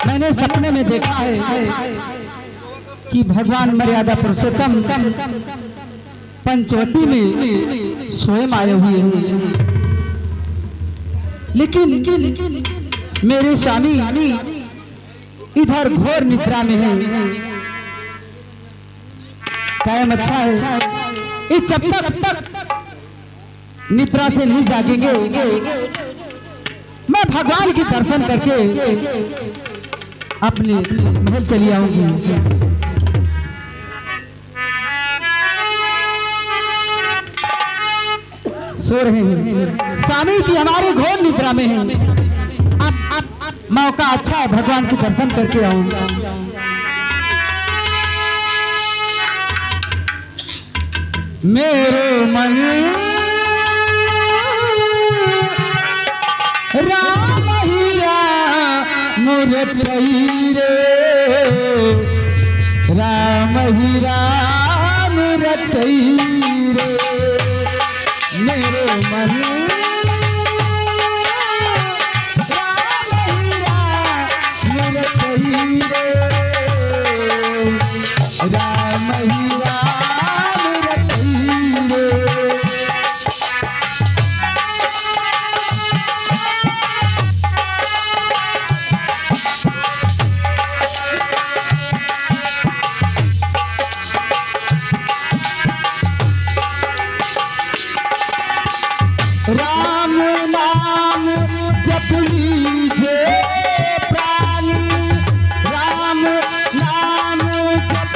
मैंने सपने में देखा है कि भगवान मर्यादा पुरुषोत्तम पंचवटी में स्वयं आए हुए हैं, लेकिन मेरे स्वामी इधर घोर निद्रा में हैं। टाइम अच्छा है, इस जब तक निद्रा से नहीं जागेंगे मैं भगवान के दर्शन करके अपने महल चली आऊंगी। सो रहे हैं स्वामी जी, हमारे घोर निद्रा में हैं। अब मौका अच्छा है, भगवान के दर्शन करके आऊंगा। मेरे मन राम ही राम रटई रे, राम ही राम रटई रे, मेरे मन राम ही राम रटई रे, राम ही राम रटई रे। राम नाम जप लीजे प्राणी, राम नाम जप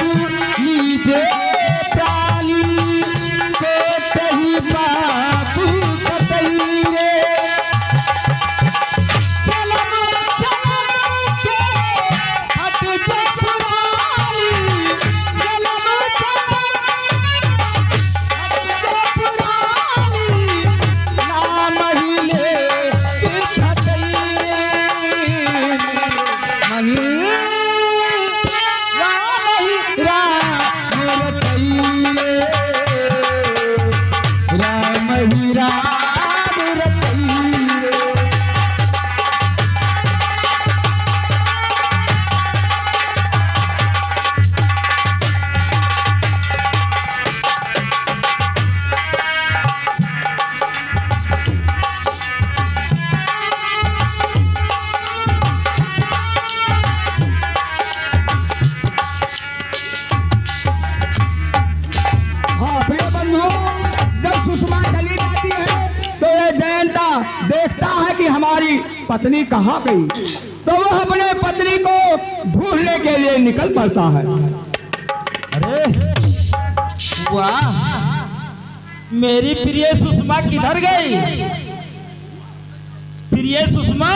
लीजे प्राणी, पेट ही बापू कतई रे, जन्म जन्म के हट जो पुरानी, जन्म जन्म हट जो पुरानी, नाम ही ले के खतई रे, मन राम ही राम रटई रे, राम ही राम रटई रे। हाँ प्रिय बंधुओं, जब सुषमा चली जाती है तो ये जयंता देखता है कि हमारी पत्नी कहाँ गई, तो वह अपने पत्नी को ढूंढने के लिए निकल पड़ता है। अरे वाह, मेरी प्रिय सुषमा किधर गई? प्रिय सुषमा,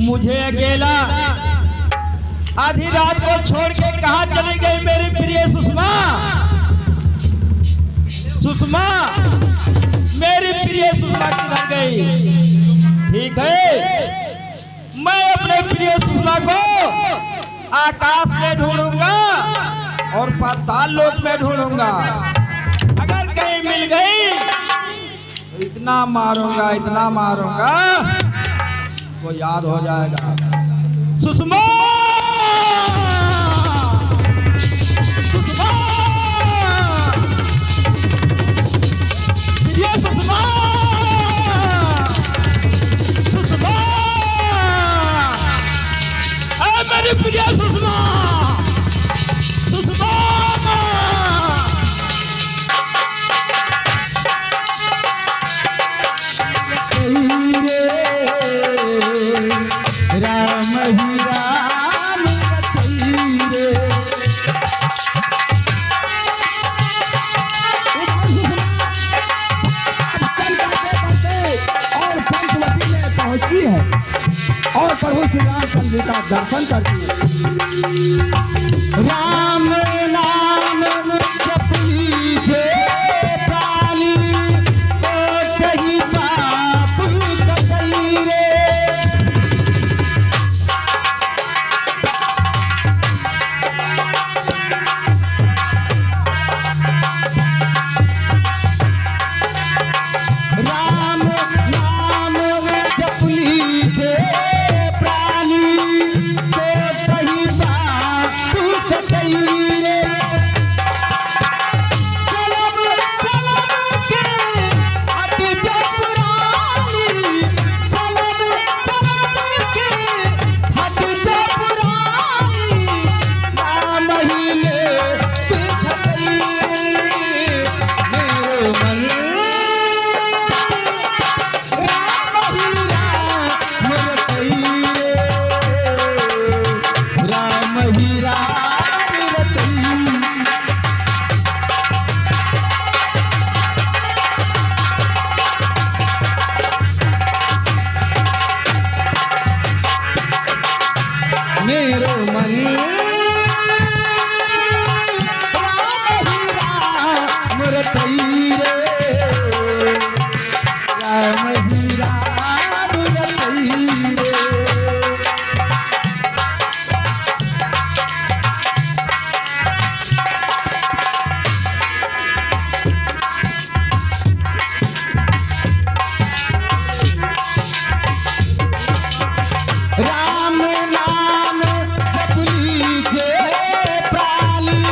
मुझे अकेला आधी रात को छोड़ के कहाँ चली गई मेरी प्रिय सुषमा? सुषमा, मेरी प्रिय सुषमा किधर गई? ठीक है, मैं अपने प्रिय सुषमा को आकाश में ढूंढूंगा और पाताल लोक में ढूंढूंगा। अगर कहीं मिल गई तो इतना मारूंगा वो याद हो जाएगा। सुषमा, सुषमा, ये सुषमा, सुषमा, अरे मेरी प्रिय सुषमा, सुषमा, राम ही राम रटई रे। और पंचवटी में पहुंची है और प्रभु श्री राम जी का दर्शन करती है। राम नाम जप लीजे प्राणी, तो कहीं पाप कतई रे। राम नाम जप लीजे प्राणी, तो कहीं पाप कतई रे। चलब चलब के हट जो पुरानी, चलब चलब के हट जो पुरानी, नाम ही ले तिरछई मेरो मन। राम ही राम रतई रे, राम ही राम रतई। मेरो मन राम ही राम रतई रे, राम ही राम रतई रे। राम नाम जप लीजे प्राणी,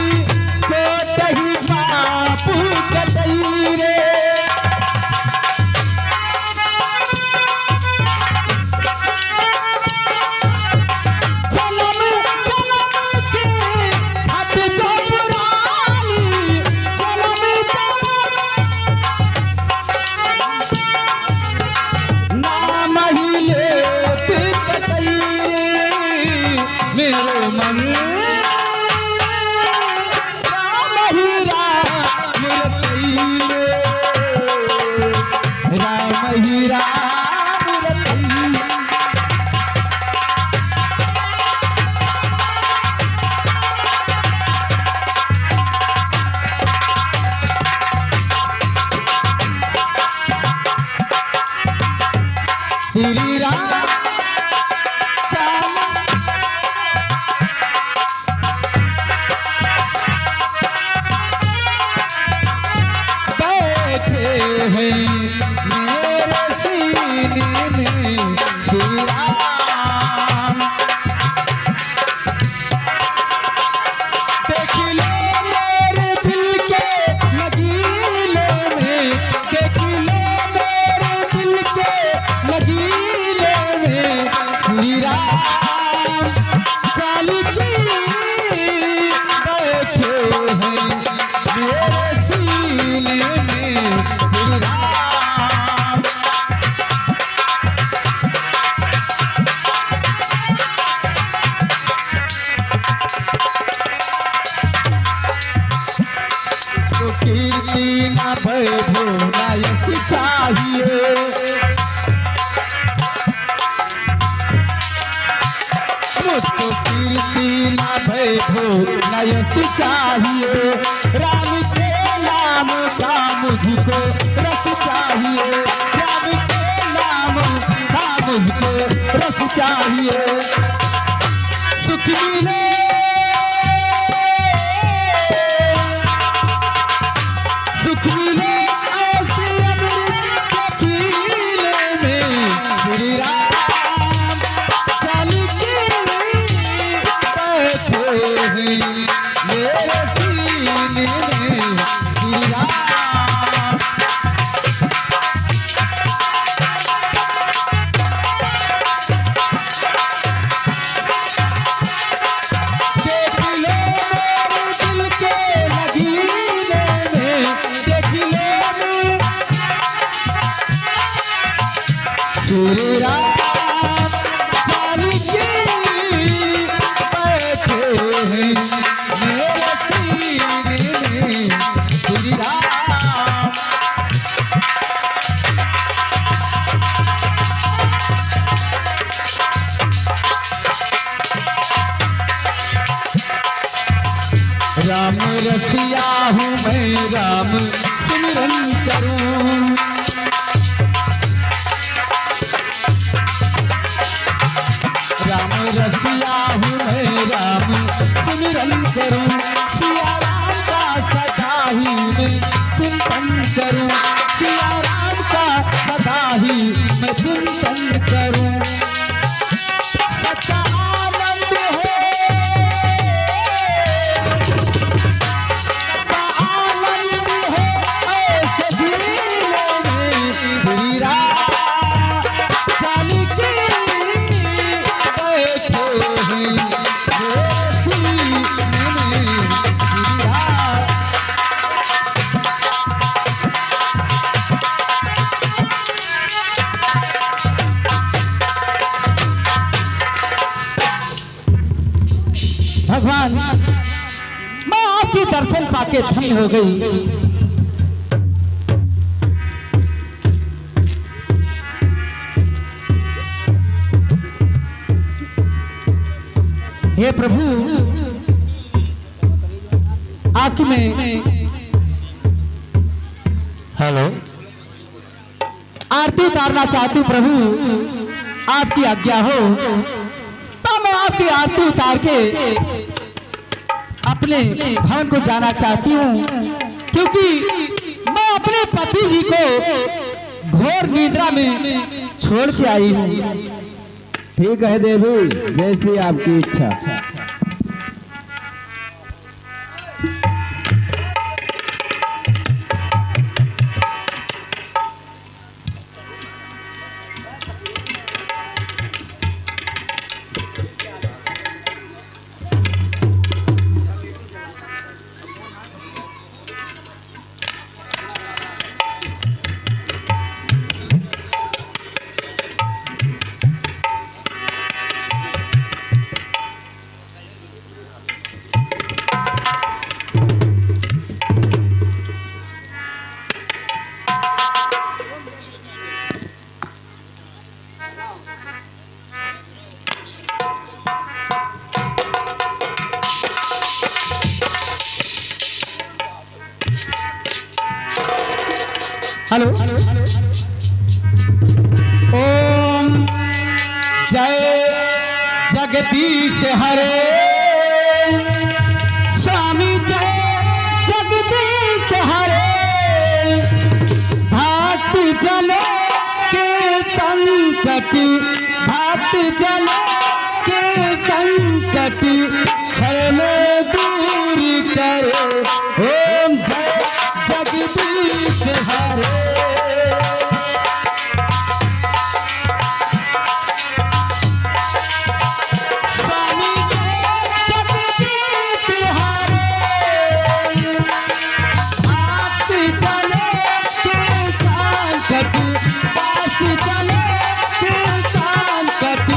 तो कहीं पाप कतई रे। चलम चलम के हट जो पुरानी, चलम चलम नाम ही ले तिरछई मेरो मन। राम ही राम रतई रे, राम ही राम रतई। श्री राम श्याम बैठे हैं मेरे सीने में श्री राम। देख लो मेरे दिल के लगीले में, देख लो मेरे दिल के लगीले में श्री राम। चालती बैठे हैं मेरे सीने में श्री राम। तो कीर्ति न वैभव नायक चाहिए, मुझको कीर्ति न वैभव नायक चाहिए। राम के नाम का मुझको रस चाहिए, राम के नाम का मुझको रस चाहिए। सुख मिले सुख मिले ऐसे अमृत के पीने में श्री राम। चल के बैठे हैं मेरे सीने में श्री राम। देख लो मेरे दिल के लगीले में, देख लो श्री राम। चल के बैठे हैं मेरे राम रसिया हूँ मैं, राम सिमरन करूं। राम रसिया हूँ मैं, राम सिमरन करूं। सिया राम का सदा ही मैं चिंतन करूं। सिया राम का सदा ही मैं चिंतन करूं। सच्चा आनंद है, सच्चा आनंद है ऐसे जीने में। श्री राम जानकी बैठे हैं गोदी में। श्री राम भगवान, मैं आपके दर्शन पाके धन्य हो गई। हे प्रभु, आपकी मैं हेलो आरती उतारना चाहती हूँ प्रभु। आपकी आज्ञा हो तो मैं आपकी आरती उतार के अपने भवन को जाना चाहती हूँ, क्योंकि मैं अपने पति जी को घोर निद्रा में छोड़ के आई हूँ। ठीक है देवी, जैसी आपकी इच्छा। हेलो, ओम जय जगदीश हरे, स्वामी जय जगदीश हरे। भक्त जनों के संकट, भक्त जनों के संकट क्षण में दूर करे। ओम जय जगदीश हरे। स्वामी जय जगदीश हरे। भक्त जनों के संकट, भक्त जनों के संकट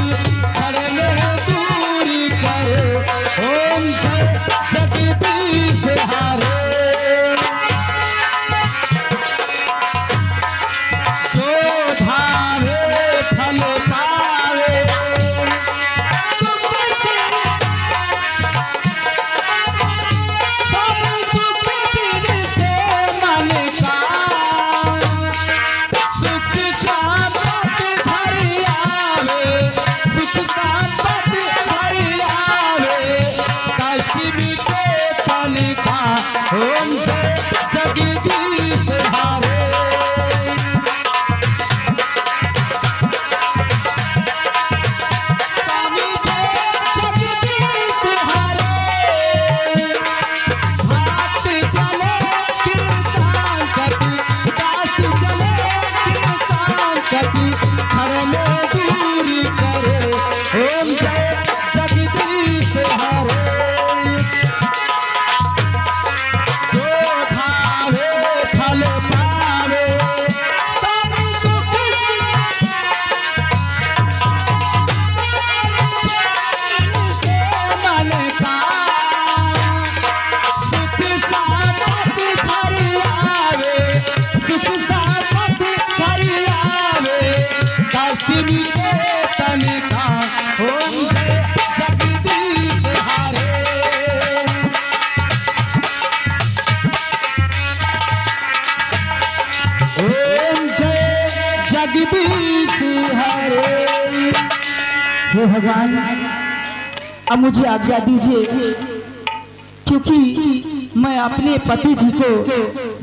हे भगवान, अब मुझे आज्ञा दीजिए, क्योंकि मैं अपने पति जी को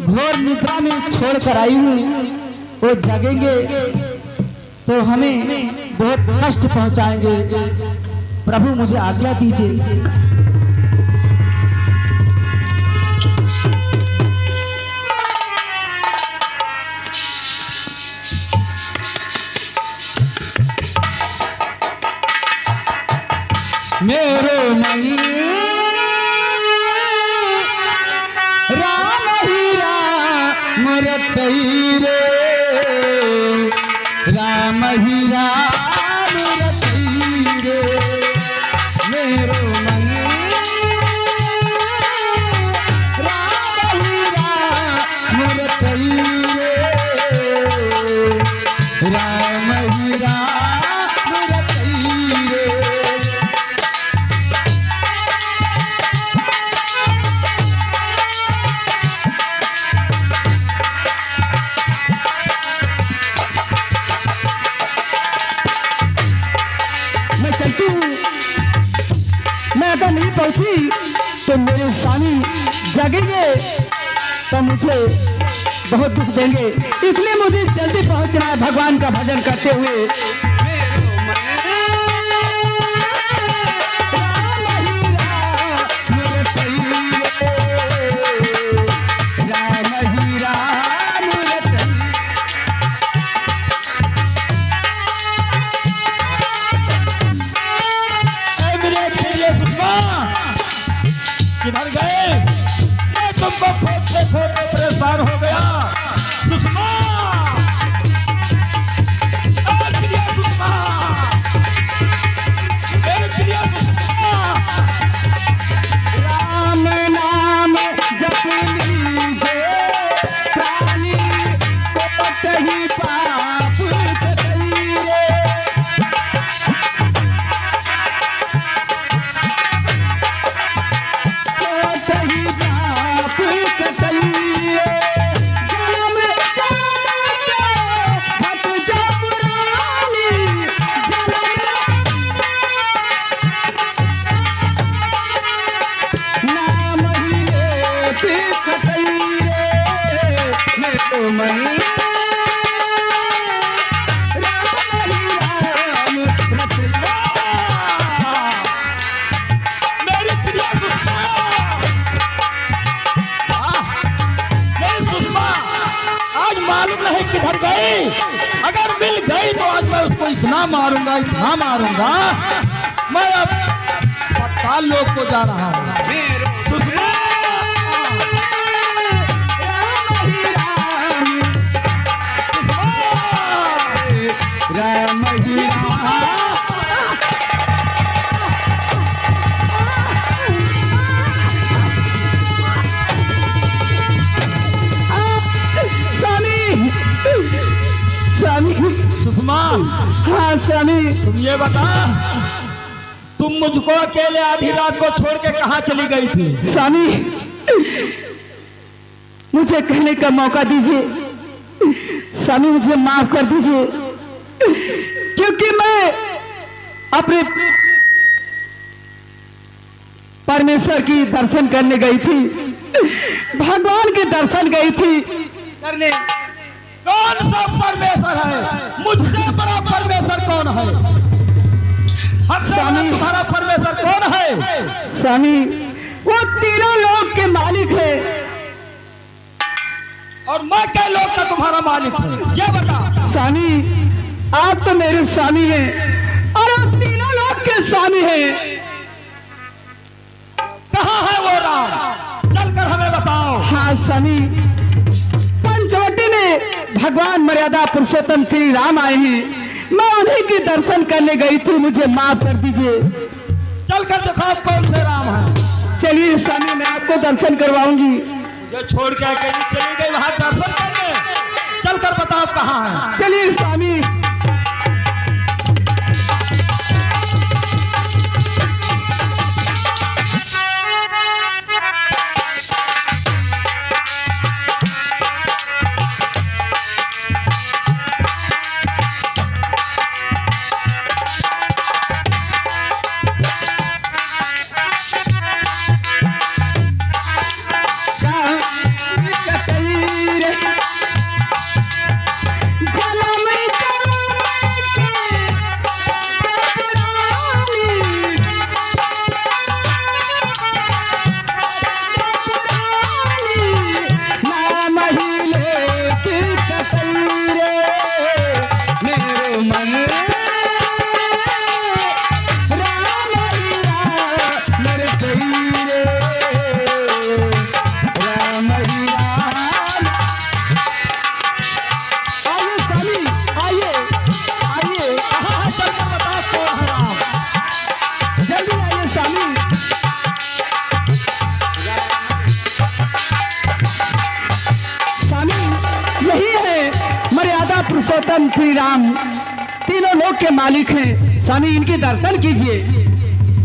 घोर निद्रा में छोड़ कर आई हूँ। वो जगेंगे तो हमें बहुत कष्ट पहुंचाएंगे। प्रभु मुझे आज्ञा दीजिए। मेरो मन राम ही राम रटई रे, राम ही राम रटई रे। मेरो मन राम ही राम रटई रे, राम ही राम रटई रे। मैं अगर नहीं पहुंची तो मेरे स्वामी जगेंगे तो मुझे बहुत दुख देंगे, इसलिए मुझे जल्दी पहुंचना है भगवान का भजन करते हुए। किधर गए? ये तुमको खोजते खोजते परेशान हो गया। सुषमा, अरे प्रिय सुषमा, मेरी प्रिय सुषमा। राम नाम जप लीजिए, प्राणी को कहीं पाप कतइए। सही बाप कतइए, जन्म भट जब रानी, नाम ही लेते कतइए। मैं तो मन राम ही राम रटइए। मेरी प्रिय सुषमा, मेरी सुषमा आज मालूम नहीं किधर गई। अगर मिल गई तो आज मैं उसको इतना मारूंगा, इतना मारूंगा। मैं अब पाताल लोक को जा रहा हूँ। सुषमा, राम ही राम। स्वामी, स्वामी, सुषमा, हाँ स्वामी। तुम ये बता, तुम मुझको अकेले आधी रात को छोड़ के कहाँ चली गई थी? स्वामी, मुझे कहने का मौका दीजिए। स्वामी मुझे माफ कर दीजिए, क्योंकि मैं अपने परमेश्वर की दर्शन करने गई थी, भगवान के दर्शन गई थी करने। कौन सा परमेश्वर है? मुझसे बड़ा परमेश्वर कौन है? हमसे बड़ा तुम्हारा परमेश्वर कौन है? स्वामी, वो तीनों लोक के मालिक है। और मैं क्या लोक का तुम्हारा मालिक हूँ? ये बता। स्वामी, आप तो मेरे स्वामी हैं और वो तीनों लोक के स्वामी हैं। कहाँ है वो राम? चलकर हमें बताओ। हाँ स्वामी, पंचवटी में भगवान मर्यादा पुरुषोत्तम श्री राम आए हैं। मैं उन्हीं के दर्शन करने गई थी, मुझे माफ कर दीजिए। चलकर दिखाओ कौन से राम है। चलिए स्वामी, मैं आपको दर्शन करवाऊंगी। मुझे छोड़ के अकेली चली गई वहां दर्शन करने। चलकर बताओ कहाँ है। चलिए स्वामी। श्री राम तीनों लोक के मालिक हैं। स्वामी इनके दर्शन कीजिए।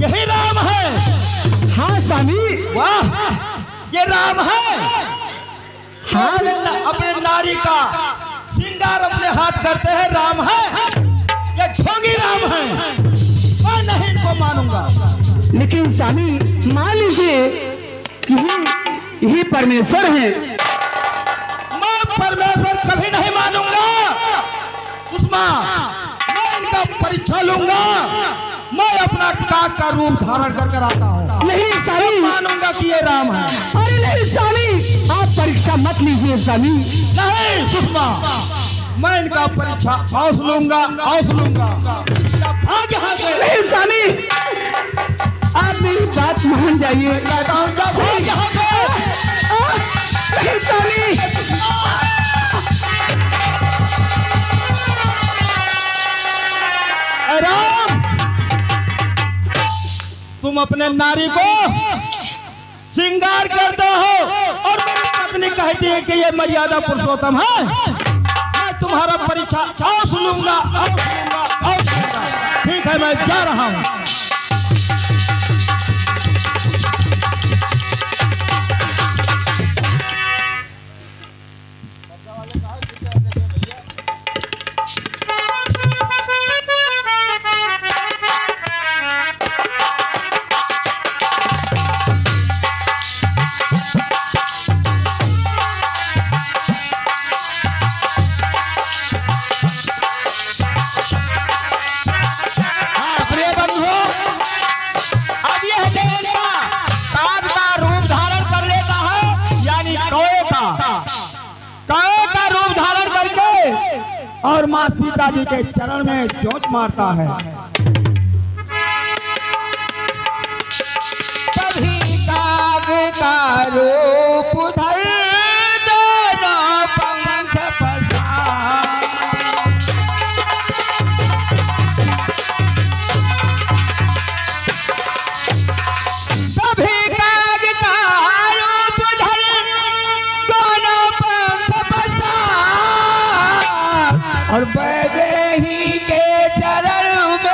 यही राम है। हाँ स्वामी। वाह, ये राम है। हाँ। अपने नारी का श्रृंगार अपने हाथ करते हैं, राम है। ये ढोंगी राम है। मैं नहीं इनको मानूंगा। लेकिन स्वामी मान लीजिए यही परमेश्वर हैं। मैं परमेश्वर कभी नहीं मानूंगा सुषमा। मैं इनका परीक्षा लूंगा। मैं अपना काक का रूप धारण कर कर आता हूँ। नहीं स्वामी, मानूंगा कि ये राम है। अरे नहीं स्वामी, आप परीक्षा मत लीजिए स्वामी। नहीं सुषमा, मैं इनका परीक्षा औस लूंगा। भाग यहाँ से। नहीं स्वामी, आप मेरी बात मान जाइए। कहता हूँ जा, भाग यहाँ से। नहीं स्वामी, राम, तुम अपने नारी को श्रृंगार करते हो और मेरी पत्नी कहती है कि ये मर्यादा पुरुषोत्तम है। मैं तुम्हारा परीक्षा औस लूंगा। ठीक है, मैं जा रहा हूँ। और माँ सीता जी के चरण में चोट मारता है। कभी काग का रूप धर दोनों पंख पसार। कभी काग का रूप धर दोनों पंख पसार और वैदेही के चरण में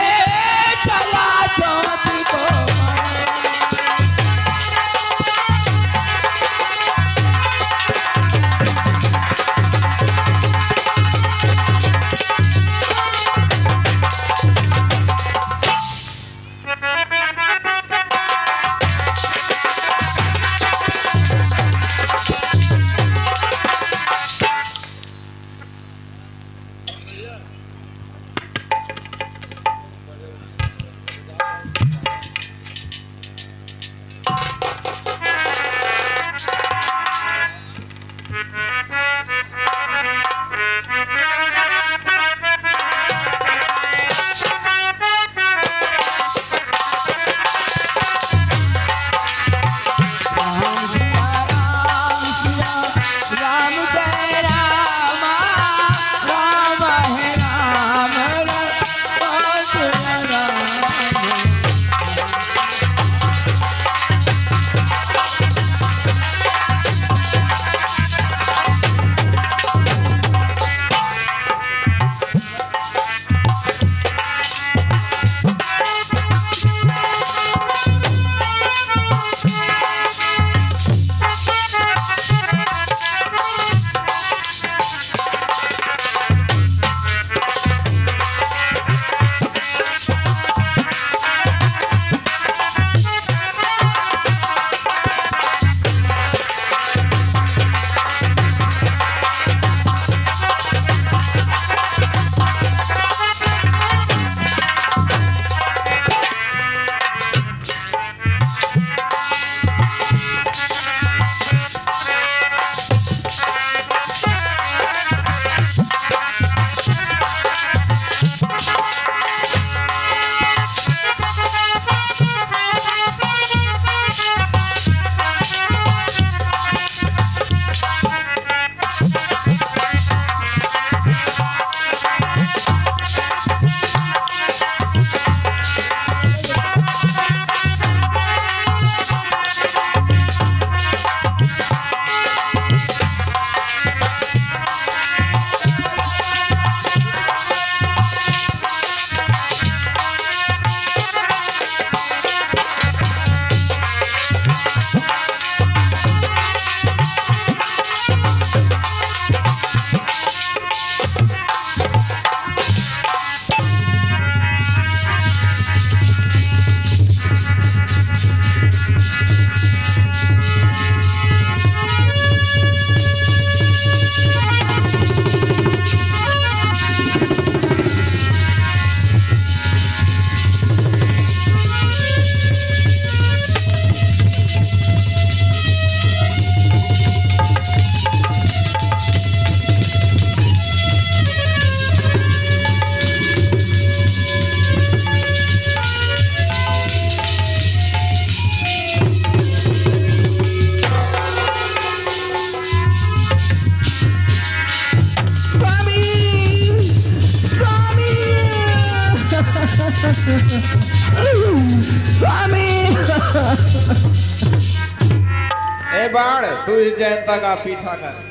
बाण तू ही जयंता का पीछा कर।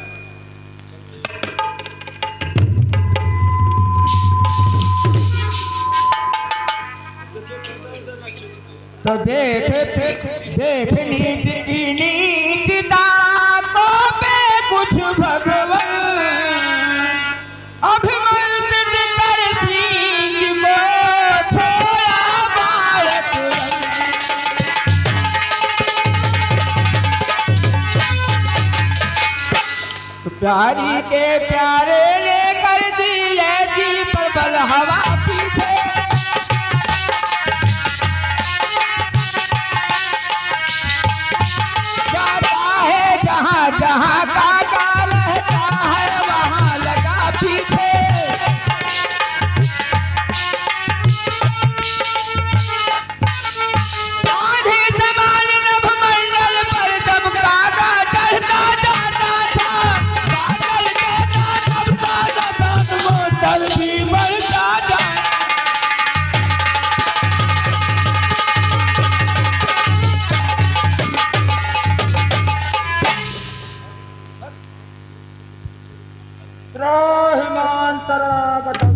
तो देख नीत की नीत दांतों पे कुछ भगवान अभिमंत्रित कर सिंह को छोड़ा भारत तो प्यारी के प्यारे ने कर दिए जी प्रबल हवा पीछे जहाँ काका रहता है वहाँ लगा पीछे आधे समान नभमंडल पर जब काका चढ़ता जाता था बादल कहता तब ताजा वो दल भी बढ़ता था। त्राहिमां शरणागतम्।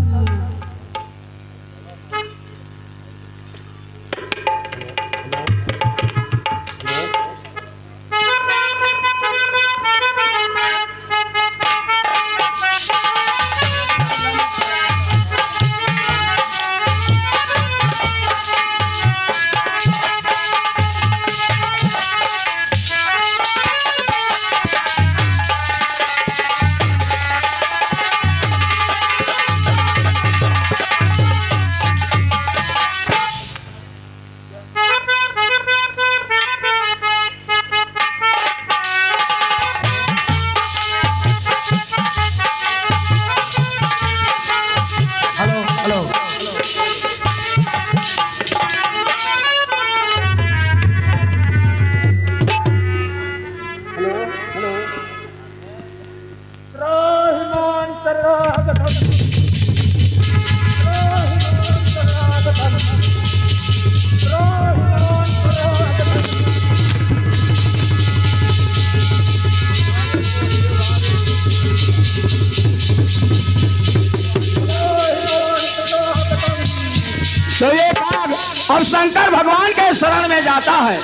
तो ये काग अब शंकर भगवान के शरण में जाता है।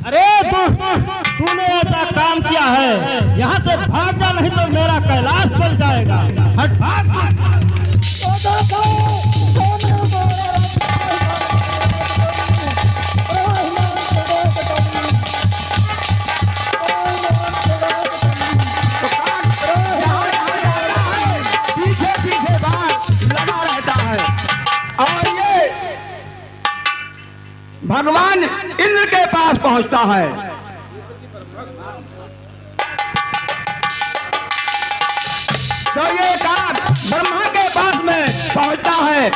अरे तूने ऐसा काम किया है, यहाँ से भाग जा नहीं तो मेरा कैलाश जल जाएगा। हट भाग। पीछे पीछे बाण लगा रहता है और ये भगवान इंद्र के पास पहुंचता है। तो ये काग ब्रह्मा के पास में पहुंचता है।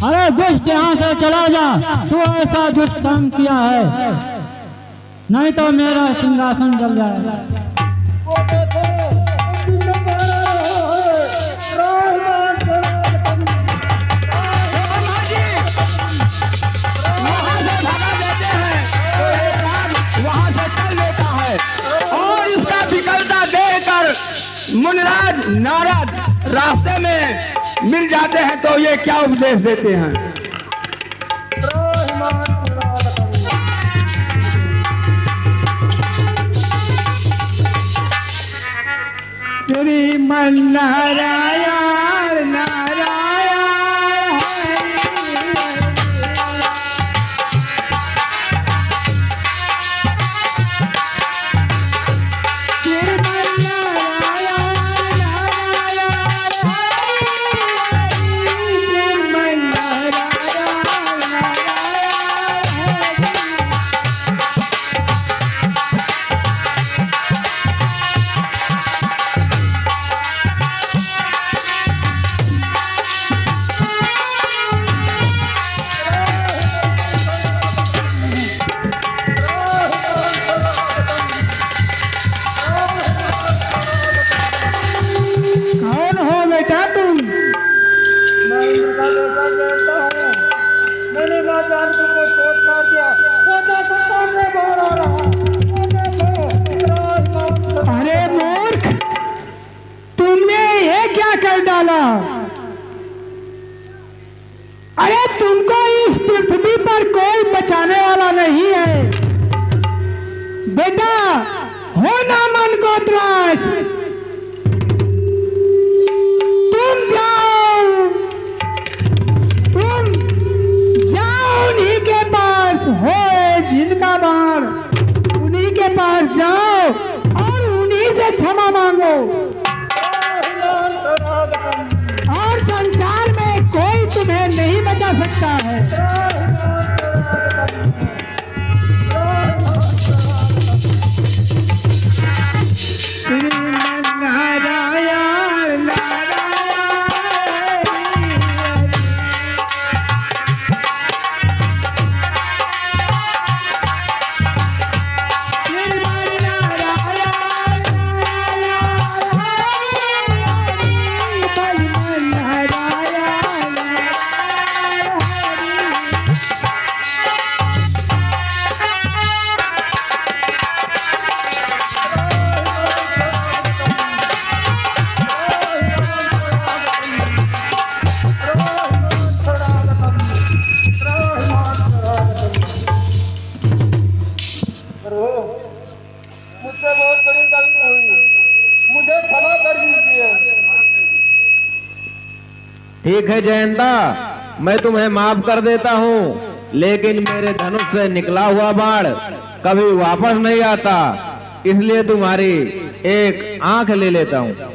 अरे दुष्ट यहाँ से चला जा, तू ऐसा दुष्ट काम किया है, नहीं तो मेरा सिंहासन जल जाएगा। वहां से भगा देते हैं तो ये काग वहां से चल लेता है और इसका विकलता देखकर मुनिराज नारद रास्ते में मिल जाते हैं। तो ये क्या उपदेश देते हैं? श्रीमन नारायण नारायण जानता हूँ, मैंने ना जानती को चोट मार दिया, वो देखो सामने बाहर आ रहा, वो देखो राजमान। अरे मूर्ख, तुमने ये क्या कर डाला? अरे तुमको इस पृथ्वी पर कोई बचाने वाला नहीं है बेटा, हो ना मन को त्रास। तुम जाओ उन्हीं के पास, हो जिनका बाण, उन्हीं के पास जाओ और उन्हीं से क्षमा मांगो। और संसार में कोई तुम्हें नहीं बचा सकता है। मुझसे बहुत बड़ी गलती हुई, मुझे क्षमा कर दीजिए। ठीक है जयंता, मैं तुम्हें माफ कर देता हूँ, लेकिन मेरे धनुष से निकला हुआ बाण कभी वापस नहीं आता, इसलिए तुम्हारी एक आंख ले लेता हूँ।